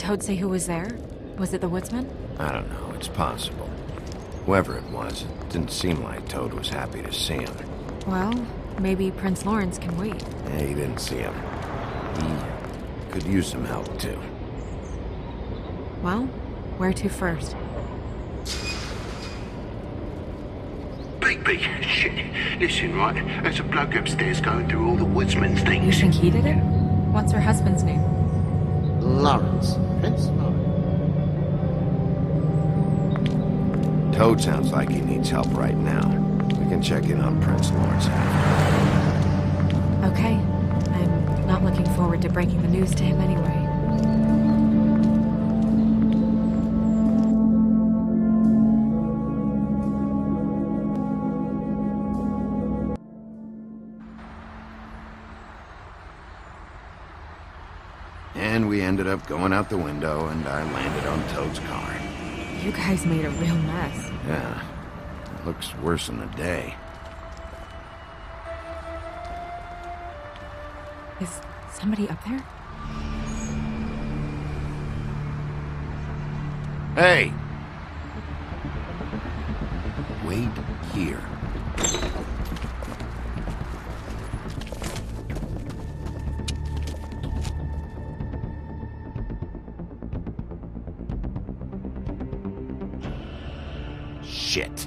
Toad say who was there? Was it the woodsman? I don't know, it's possible. Whoever it was, it didn't seem like Toad was happy to see him. Well, maybe Prince Lawrence can wait. Yeah, he didn't see him. He could use some help, too. Well, where to first? Big shit. Listen, right? There's a bloke upstairs going through all the woodsman's things. You think he did it? What's her husband's name? Lawrence. Prince Lawrence. Toad sounds like he needs help right now. We can check in on Prince Lawrence after. Okay. I'm not looking forward to breaking the news to him anyway. And we ended up going out the window, and I landed on Toad's car. You guys made a real mess. Yeah, it looks worse than a day. Is somebody up there? Hey! Wait here. Shit.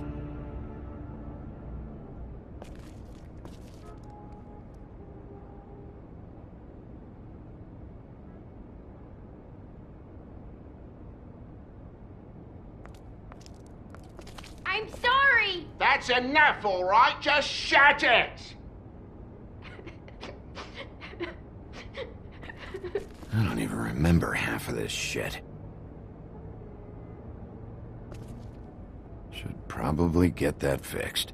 I'm sorry! That's enough, all right? Just shut it! I don't even remember half of this shit. Should probably get that fixed.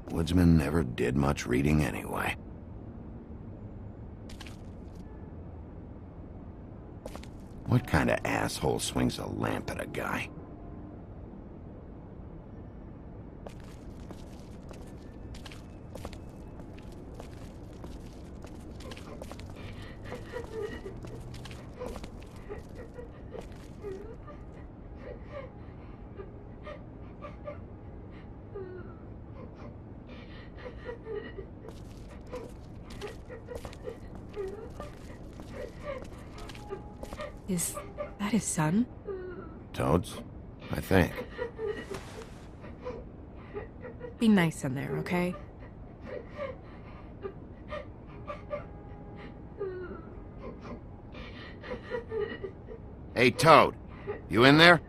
Woodsman never did much reading anyway. What kind of asshole swings a lamp at a guy? Is that his son? Toad's? I think. Be nice in there, okay? Hey, Toad. You in there?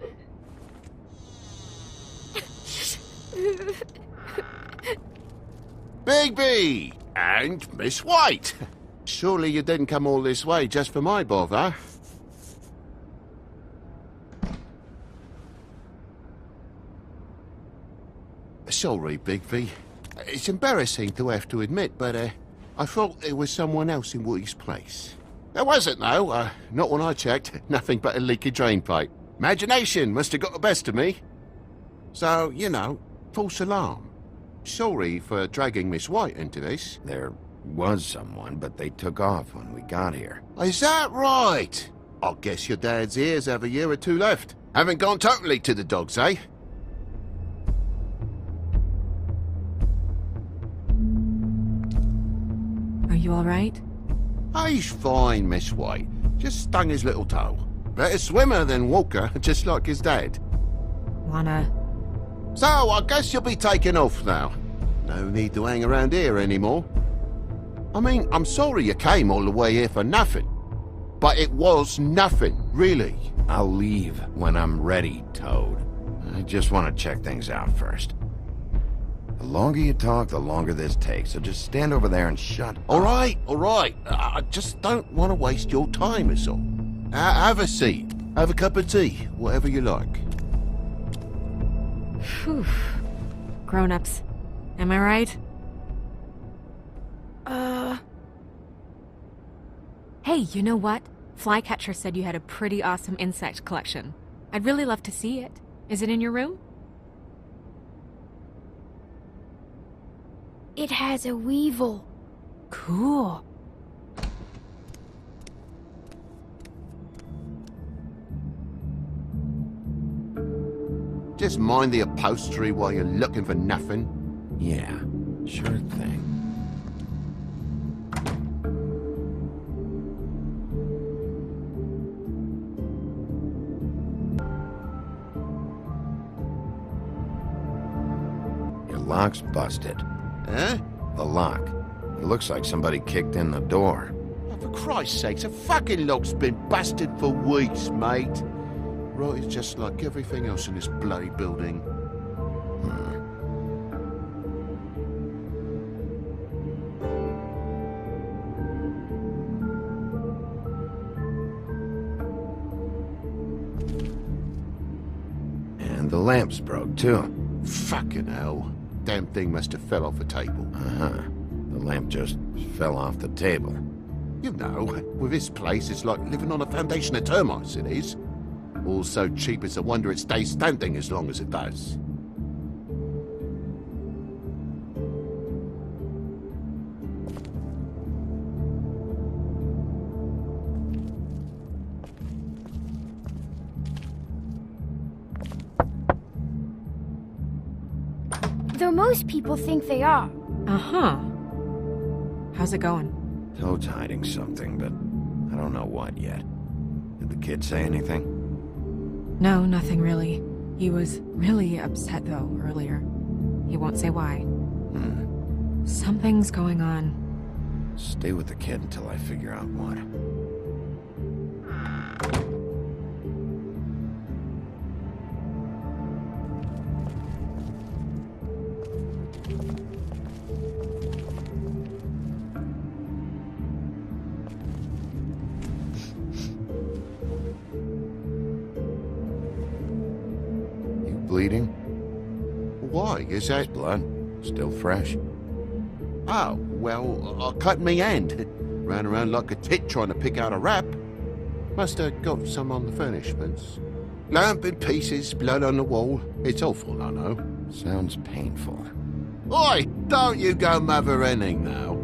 Bigby! And Miss White! Surely you didn't come all this way just for my bother? Sorry, Bigby. It's embarrassing to have to admit, but I thought there was someone else in Woody's place. There wasn't, though. Not when I checked. Nothing but a leaky drain pipe. Imagination must have got the best of me. So, you know, false alarm. Sorry for dragging Miss White into this. There was someone, but they took off when we got here. Is that right? I guess your dad's ears have a year or two left. Haven't gone totally to the dogs, eh? Are you all right? He's fine, Miss White. Just stung his little toe. Better swimmer than walker, just like his dad. Wanna... So, I guess you'll be taking off now. No need to hang around here anymore. I mean, I'm sorry you came all the way here for nothing. But it was nothing, really. I'll leave when I'm ready, Toad. I just want to check things out first. The longer you talk, the longer this takes, so just stand over there and shut up. All right. I just don't want to waste your time, is all. Have a seat. Have a cup of tea, whatever you like. Phew. Grown-ups. Am I right? Hey, you know what? Flycatcher said you had a pretty awesome insect collection. I'd really love to see it. Is it in your room? It has a weevil. Cool. Just mind the upholstery while you're looking for nothing. Yeah, sure thing. Your lock's busted. Huh? The lock. It looks like somebody kicked in the door. Oh, for Christ's sakes, the fucking lock's been busted for weeks, mate. Right, it's just like everything else in this bloody building. And the lamp's broke, too. Fucking hell. Damn thing must have fell off a table. Uh-huh. The lamp just fell off the table. You know, with this place, it's like living on a foundation of termites, it is. All so cheap it's a wonder it stays standing as long as it does. Though most people think they are. Uh-huh. How's it going? Toad's hiding something, but I don't know what yet. Did the kid say anything? No, nothing really. He was really upset, though, earlier. He won't say why. Something's going on. Stay with the kid until I figure out what. Bleeding? Why? Is that... Blood? Still fresh? Oh, well, I cut me hand. Ran around like a tit trying to pick out a wrap. Must have got some on the furnishments. Lamp in pieces, blood on the wall. It's awful, I know. Sounds painful. Oi! Don't you go mother-henning now.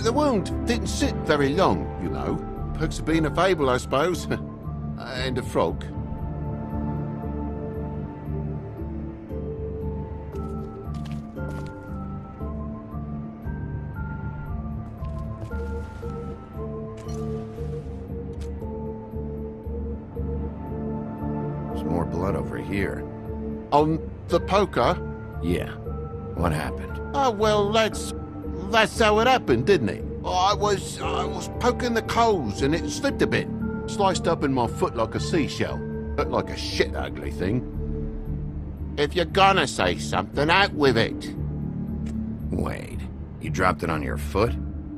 The wound didn't sit very long, you know. Perks of being a fable, I suppose. And a frog. More blood over here. On the poker? Yeah. What happened? Oh, well, that's how it happened, didn't it? I was poking the coals and it slipped a bit. Sliced up in my foot like a seashell. Looked like a shit ugly thing. If you're gonna say something, out with it. Wait. You dropped it on your foot?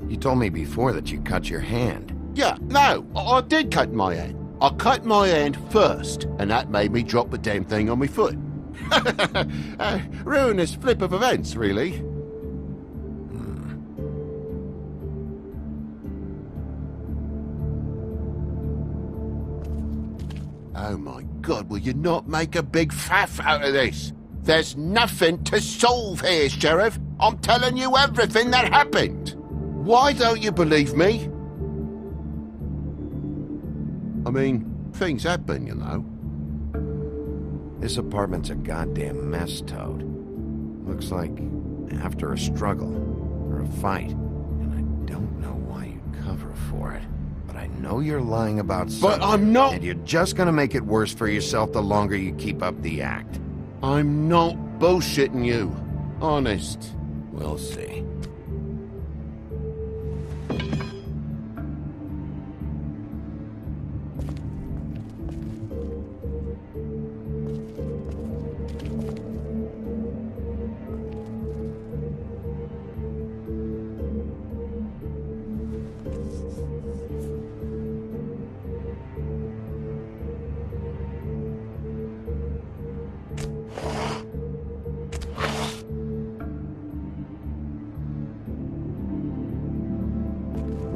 You told me before that you cut your hand. Yeah, no, I did cut my hand. I cut my hand first, and that made me drop the damn thing on my foot. Ruinous flip of events, really. Oh my God, will you not make a big faff out of this? There's nothing to solve here, Sheriff. I'm telling you everything that happened. Why don't you believe me? I mean, things happen, you know. This apartment's a goddamn mess, Toad. Looks like after a struggle, or a fight. And I don't know why you cover for it. But I know you're lying about something. But I'm not... And you're just gonna make it worse for yourself the longer you keep up the act. I'm not bullshitting you. Honest. We'll see.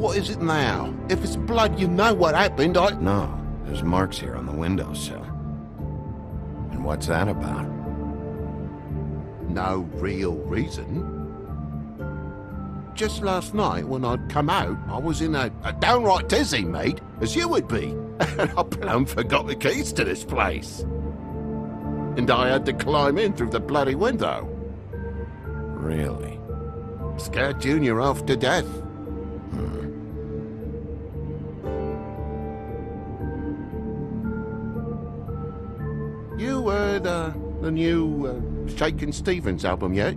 What is it now? If it's blood, you know what happened. No, there's marks here on the windowsill. And what's that about? No real reason. Just last night, when I'd come out, I was in a downright dizzy, mate, as you would be. And I plumb forgot the keys to this place. And I had to climb in through the bloody window. Really? Scared Junior off to death. You heard the new Shakin' Stevens album yet?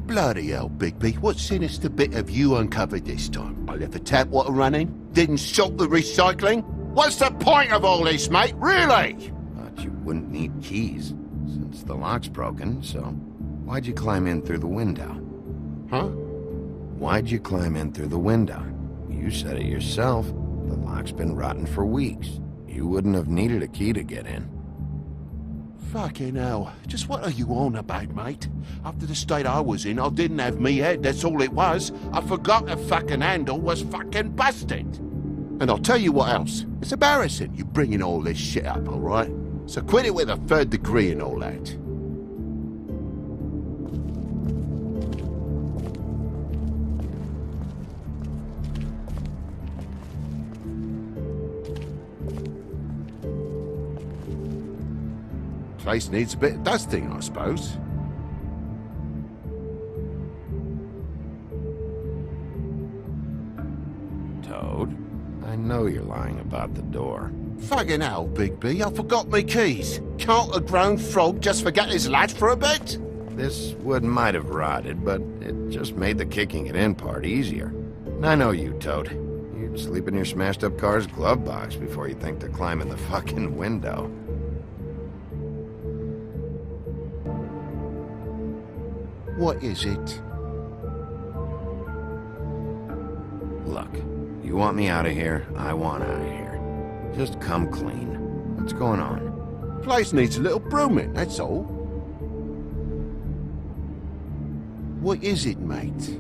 Bloody hell, Bigby, what sinister bit have you uncovered this time? I left the tap water running, didn't stop the recycling? What's the point of all this, mate, really? Thought you wouldn't need keys, since the lock's broken, so why'd you climb in through the window? Huh? Why'd you climb in through the window? You said it yourself. The lock's been rotten for weeks. You wouldn't have needed a key to get in. Fucking hell. Just what are you on about, mate? After the state I was in, I didn't have me head, that's all it was. I forgot the fucking handle was fucking busted. And I'll tell you what else. It's embarrassing you bringing all this shit up, all right? So quit it with a 3rd degree and all that. Place needs a bit of dusting, I suppose. Toad, I know you're lying about the door. Fucking hell, Big B, I forgot me keys. Can't a grown frog just forget his latch for a bit? This wood might have rotted, but it just made the kicking it in part easier. And I know you, Toad. You'd sleep in your smashed-up car's glove box before you think to climb in the fucking window. What is it? Look, you want me out of here, I want out of here. Just come clean. What's going on? Place needs a little brooming, that's all. What is it, mate?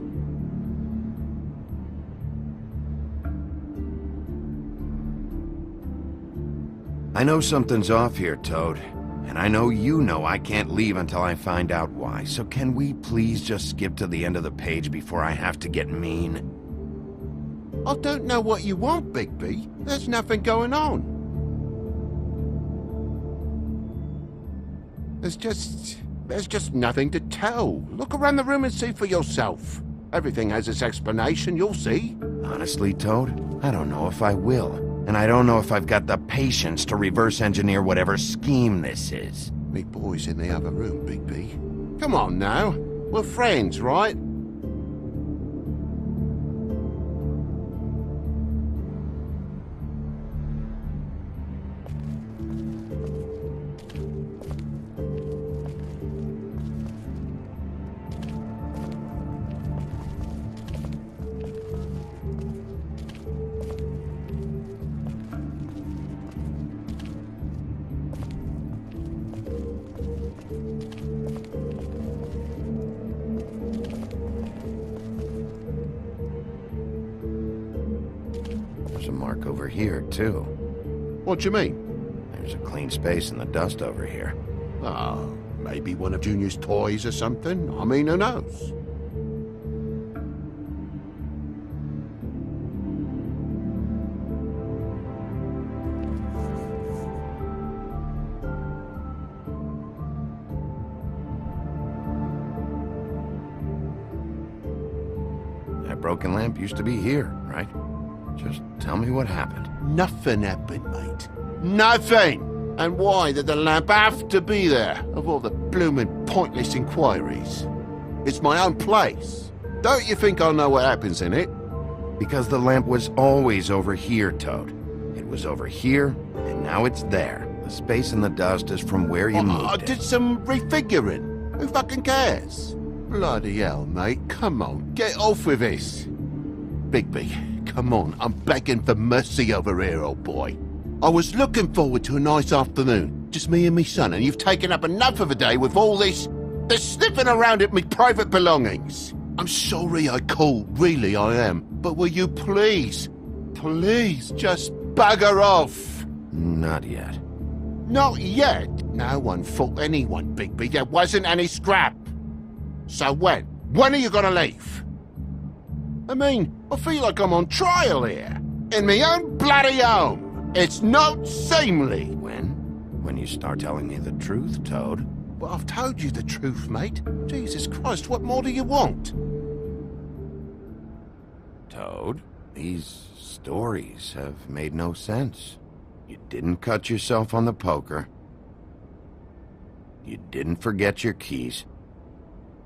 I know something's off here, Toad. And I know you know I can't leave until I find out why. So can we please just skip to the end of the page before I have to get mean? I don't know what you want, Big B. There's nothing going on. There's just nothing to tell. Look around the room and see for yourself. Everything has its explanation, you'll see. Honestly, Toad, I don't know if I will. And I don't know if I've got the patience to reverse engineer whatever scheme this is. Me boy's in the other room, Big B. Come on now. We're friends, right? There's a mark over here, too. What do you mean? There's a clean space in the dust over here. Oh, maybe one of Junior's toys or something. I mean, who knows? That broken lamp used to be here, right? Just tell me what happened. Nothing happened, mate. Nothing! And why did the lamp have to be there, of all the bloomin' pointless inquiries? It's my own place. Don't you think I know what happens in it? Because the lamp was always over here, Toad. It was over here, and now it's there. The space in the dust is from where you moved I it. did some refiguring. Who fucking cares? Bloody hell, mate. Come on, get off with this. Bigby, come on. I'm begging for mercy over here, old boy. I was looking forward to a nice afternoon. Just me and me son, and you've taken up enough of a day with all this sniffing around at me private belongings. I'm sorry I called, really I am. But will you please, please just bugger off? Not yet. Not yet? No one fought anyone, Bigby. There wasn't any scrap. So when? When are you gonna leave? I mean, I feel like I'm on trial here. In my own bloody home. It's not seemly. When? When you start telling me the truth, Toad. Well, I've told you the truth, mate. Jesus Christ, what more do you want? Toad, these stories have made no sense. You didn't cut yourself on the poker. You didn't forget your keys.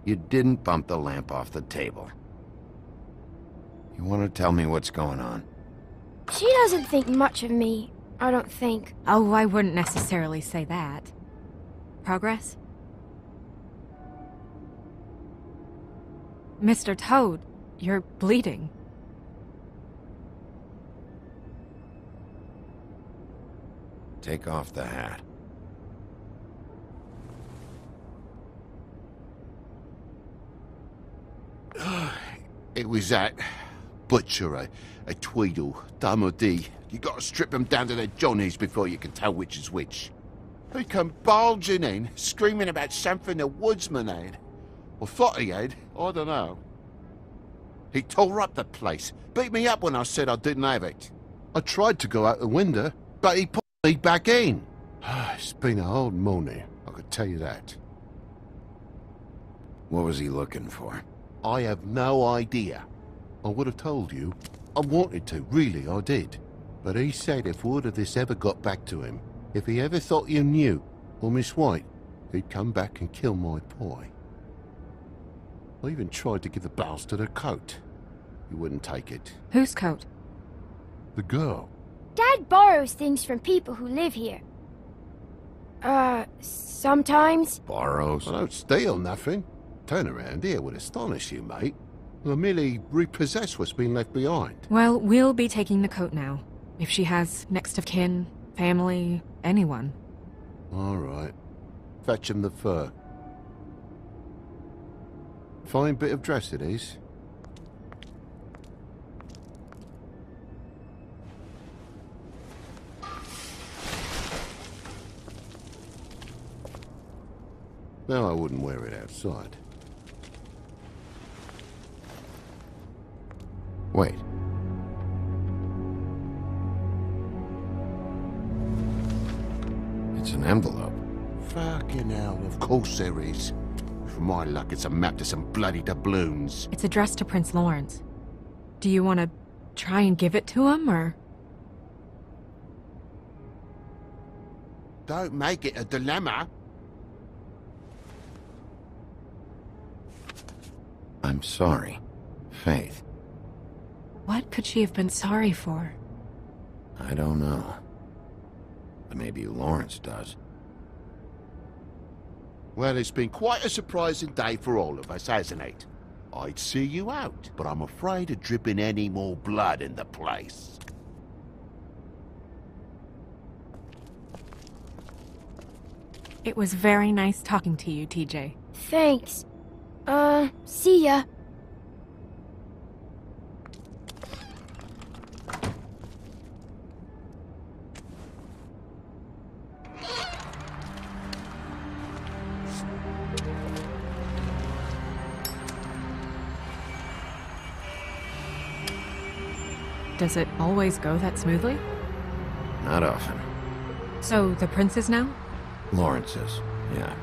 You didn't bump the lamp off the table. You want to tell me what's going on? She doesn't think much of me, I don't think. Oh, I wouldn't necessarily say that. Progress? Mr. Toad, you're bleeding. Take off the hat. It was that butcher, a Tweedle, Dumody. You gotta strip them down to their johnnies before you can tell which is which. He come bulging in, screaming about something the woodsman had. Or thought he had, I don't know. He tore up the place, beat me up when I said I didn't have it. I tried to go out the window, but he put me back in. It's been a hard morning, I could tell you that. What was he looking for? I have no idea. I would have told you. I wanted to, really, I did. But he said if word of this ever got back to him, if he ever thought you knew, or Miss White, he'd come back and kill my boy. I even tried to give the bastard a coat. He wouldn't take it. Whose coat? The girl. Dad borrows things from people who live here. Sometimes. Borrows? I don't steal nothing. Turn around here would astonish you, mate. I merely repossess what's been left behind. Well, we'll be taking the coat now. If she has next of kin, family, anyone. All right. Fetch him the fur. Fine bit of dress it is. No, I wouldn't wear it outside. Wait. It's an envelope. Fucking hell, of course there is. For my luck, it's a map to some bloody doubloons. It's addressed to Prince Lawrence. Do you want to try and give it to him, or...? Don't make it a dilemma. I'm sorry, Faith. What could she have been sorry for? I don't know. But maybe Lawrence does. Well, it's been quite a surprising day for all of us, hasn't it? I'd see you out, but I'm afraid of dripping any more blood in the place. It was very nice talking to you, TJ. Thanks. See ya. Does it always go that smoothly? Not often. So, the princes now? Lawrence is, yeah.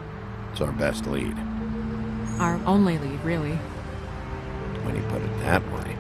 It's our best lead. Our only lead, really. When you put it that way.